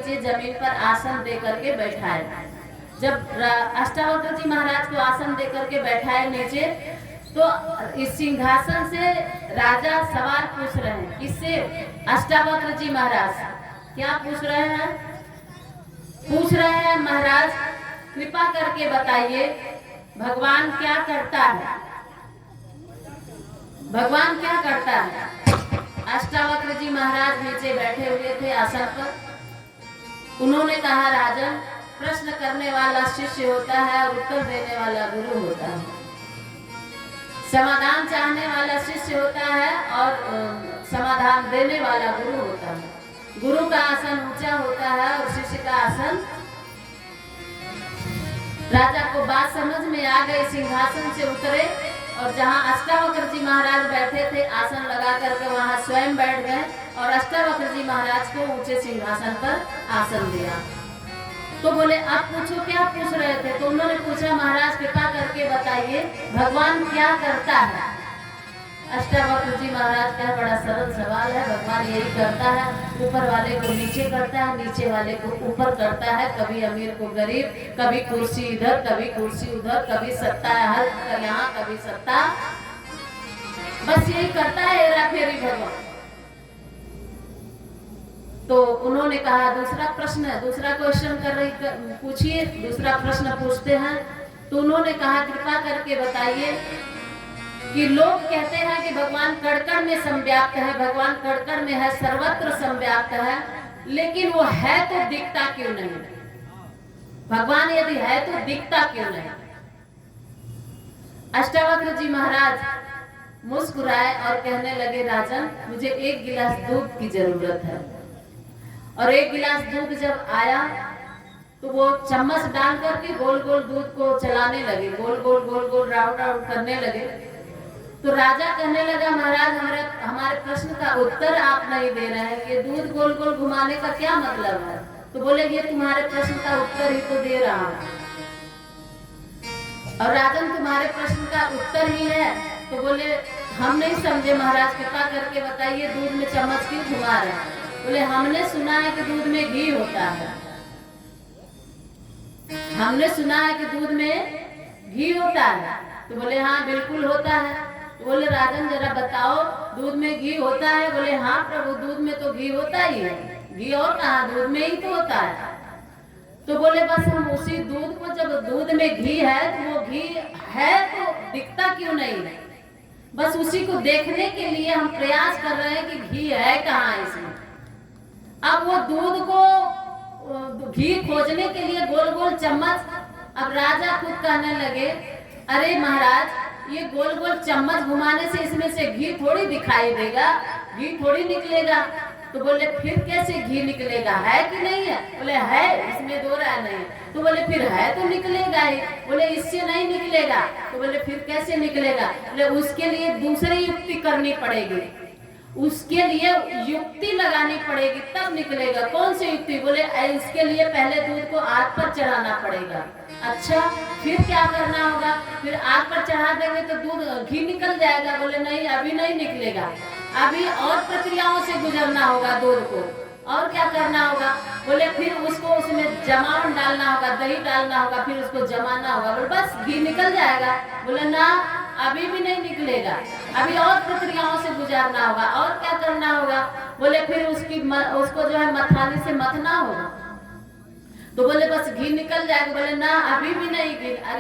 नीचे जमीन पर आसन दे करके बैठाए। जब अष्टावक्र जी महाराज को आसन दे करके बैठाए नीचे, तो इस सिंहासन से राजा सवाल पूछ रहे हैं। किससे? अष्टावक्र जी महाराज। क्या पूछ रहे हैं? पूछ रहे हैं, महाराज कृपा करके बताइए भगवान क्या करता है, भगवान क्या करता है। अष्टावक्र जी महाराज नीचे बैठे हुए थे आसन पर। उन्होंने कहा, राजन, प्रश्न करने वाला शिष्य होता है और उत्तर देने वाला गुरु होता है। समाधान चाहने वाला शिष्य होता है और समाधान देने वाला गुरु होता है। गुरु का आसन ऊंचा होता है और शिष्य का आसन। राजा को बात समझ में आ गई, सिंहासन से उतरे और जहाँ अष्टावक्र जी महाराज बैठे थे आसन लगा करके वहां स्वयं बैठ गए और अष्टावक्र जी महाराज को ऊंचे सिंहासन पर आसन दिया। तो बोले, आप पूछो, क्या पूछ रहे थे? तो उन्होंने पूछा, महाराज कृपा करके बताइए भगवान क्या करता है। अष्टावक्र जी महाराज का बड़ा सरल सवाल है। भगवान यही करता है, ऊपर वाले को नीचे करता है, नीचे वाले को ऊपर करता है, कभी अमीर को गरीब, कभी कुर्सी इधर, कभी कुर्सी उधर, कभी सत्ता है यहाँ, कभी सत्ता, बस यही करता है हेरा फेरी भगवान। तो उन्होंने कहा, दूसरा प्रश्न है, दूसरा क्वेश्चन कर रही, पूछिए, दूसरा प्रश्न पूछते हैं। तो उन्होंने कहा, कृपा करके बताइए कि लोग कहते हैं कि भगवान कण-कण में संव्याप्त है, भगवान कण-कण में है, सर्वत्र संव्याप्त है, लेकिन वो है तो दिखता क्यों नहीं? भगवान यदि है तो दिखता क्यों नहीं? अष्टावक्र जी महाराज मुस्कुराए और कहने लगे, राजन, मुझे एक गिलास दूध की जरूरत है। और एक गिलास दूध जब आया तो वो चम्मच डाल करके गोल गोल दूध को चलाने लगे, गोल गोल राउंड राउंड करने लगे। तो राजा कहने लगा, महाराज, हमारे प्रश्न का उत्तर आप नहीं दे रहे हैं, ये दूध गोल गोल घुमाने का क्या मतलब है? तो बोले, ये तुम्हारे प्रश्न का उत्तर ही तो दे रहा हूं। और राजन, तुम्हारे प्रश्न का उत्तर ही है। तो बोले, हम नहीं समझे महाराज, कृपा करके बताइए दूध में चम्मच क्यों घुमा रहे हैं? बोले, हमने सुना है कि दूध में घी होता है, हमने सुना है कि दूध में घी होता है। तो बोले, हाँ बिल्कुल होता है। तो बोले, राजन जरा बताओ, दूध में घी होता है? बोले, हाँ प्रभु, दूध में तो घी होता ही है, घी और कहाँ, दूध में ही तो होता है। तो बोले, बस हम उसी दूध को, जब दूध में घी है तो वो घी है तो दिखता क्यों नहीं? बस उसी को देखने के लिए हम प्रयास कर रहे हैं कि घी है कहाँ इसमें। अब वो दूध को घी खोजने के लिए गोल गोल चम्मच। अब राजा खुद कहने लगे, अरे महाराज, ये गोल गोल चम्मच घुमाने से इसमें से घी थोड़ी दिखाई देगा, घी थोड़ी निकलेगा। तो बोले, फिर कैसे घी निकलेगा, है कि नहीं है? बोले, है, इसमें दो राय नहीं। तो बोले, फिर है तो निकलेगा ही। बोले, इससे नहीं निकलेगा। तो बोले, फिर कैसे निकलेगा? बोले, उसके लिए दूसरी युक्ति करनी पड़ेगी, उसके लिए युक्ति लगानी पड़ेगी, तब निकलेगा। कौन सी युक्ति? बोले, इसके लिए पहले दूध को आग पर चढ़ाना पड़ेगा। अच्छा, फिर क्या करना होगा? फिर आग पर चढ़ा देंगे तो दूध घी निकल जाएगा। बोले, नहीं, अभी नहीं निकलेगा, अभी और प्रक्रियाओं से गुजरना होगा दूध को। और क्या करना होगा? बोले, फिर उसको उसमें जमावन डालना होगा, दही डालना होगा, फिर उसको जमाना होगा। बोले, बस घी निकल जाएगा। बोले, ना, अभी भी नहीं निकलेगा, अभी और प्रक्रियाओं से गुजारना होगा। और क्या करना होगा? बोले, फिर उसको जो है मथानी से मथना होगा। तो बोले, बस घी निकल जाएगा। बोले, ना, अभी भी नहीं घी। अरे